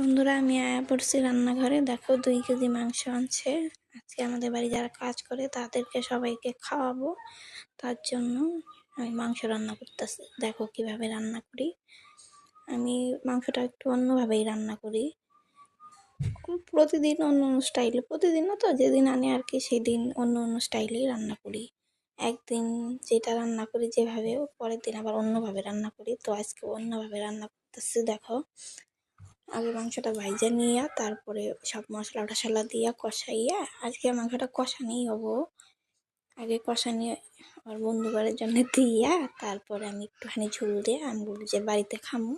বন্ধুরা, আমি আয়া পড়ছি রান্নাঘরে। দেখো 2 কেজি মাংস আনছে। আজকে আমাদের বাড়ি যারা কাজ করে তাদেরকে সবাইকে খাওয়াবো। তার জন্য আমি মাংস রান্না করতেছি। দেখো কিভাবে রান্না করি। আমি মাংসটা একটু অন্যভাবেই রান্না করি। প্রতিদিন অন্য অন্য স্টাইলে, প্রতিদিন না তো, যেদিন আনে আর কি সেদিন অন্য অন্য স্টাইলেই রান্না করি। একদিন যেটা রান্না করি যেভাবে, পরের দিন আবার অন্যভাবে রান্না করি। তো আজকে অন্যভাবে রান্না করতেছি। দেখো, আগে মাংসটা ভাইজা নিয়ে তারপরে সব মশলা টশলা দিয়া কষাইয়া, আজকে মাংসটা কষানোই হবো। আগে কষানিয়ে আমার বন্ধুবারের জন্য দিয়া তারপরে আমি একটুখানি ঝোল দিয়ে, আমি বলি যে বাড়িতে খামো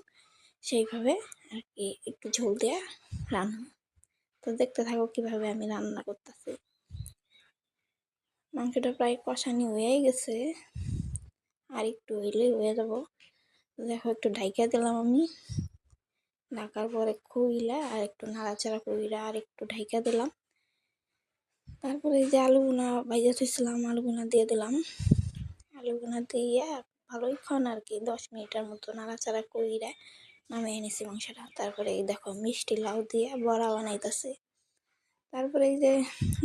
সেইভাবে আর কি, একটু ঝোল দিয়ে রান্না। তো দেখতে থাকো কিভাবে আমি রান্না করতেছি। মাংসটা প্রায় কষানি হয়েই গেছে, আর একটু হইলেই হয়ে যাবো। দেখো একটু ঢাইকা দিলাম আমি। ঢাকার পরে খুইলা আর একটু নাড়াচাড়া কইরা আর একটু ঢাইকা দিলাম। তারপরে এই যে আলুগুনা ভাইজা থুইছিলাম, আলুগুনা দিয়ে দিলাম। আলুগুনা দিয়ে ভালোইক্ষণ আর কি 10 মিনিটের মতো নাড়াচাড়া কইরা নামিয়ে নিছি মাংসটা। তারপরে এই দেখো মিষ্টি লাউ দিয়ে বড়া বানাইতেছি। তারপরে এই যে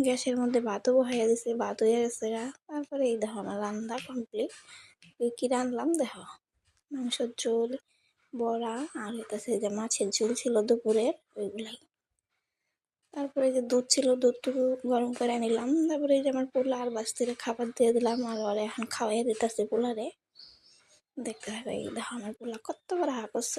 গ্যাসের মধ্যে ভাতও বসাইয়া দিছি, ভাত হয়ে গেছে। তারপরে এই দেখো আমার রান্না কমপ্লিট। কি রান্নলাম দেখো, মাংসের ঝোল, বড়া, আর হইতেছে যে মাছের ঝোল ছিল দুপুরের, ওইগুলাই। তারপরে যে দুধ ছিল, দুধটুকু গরম করে নিলাম। তারপরে এই যে আমার পোলা আর বাস্তিরে খাবার দিয়ে দিলাম, আর ওরে এখন খাওয়াই দিতেছে পোলারে। দেখতে হবে, এই দেখো আমার পোলা কত বড় হা করছে।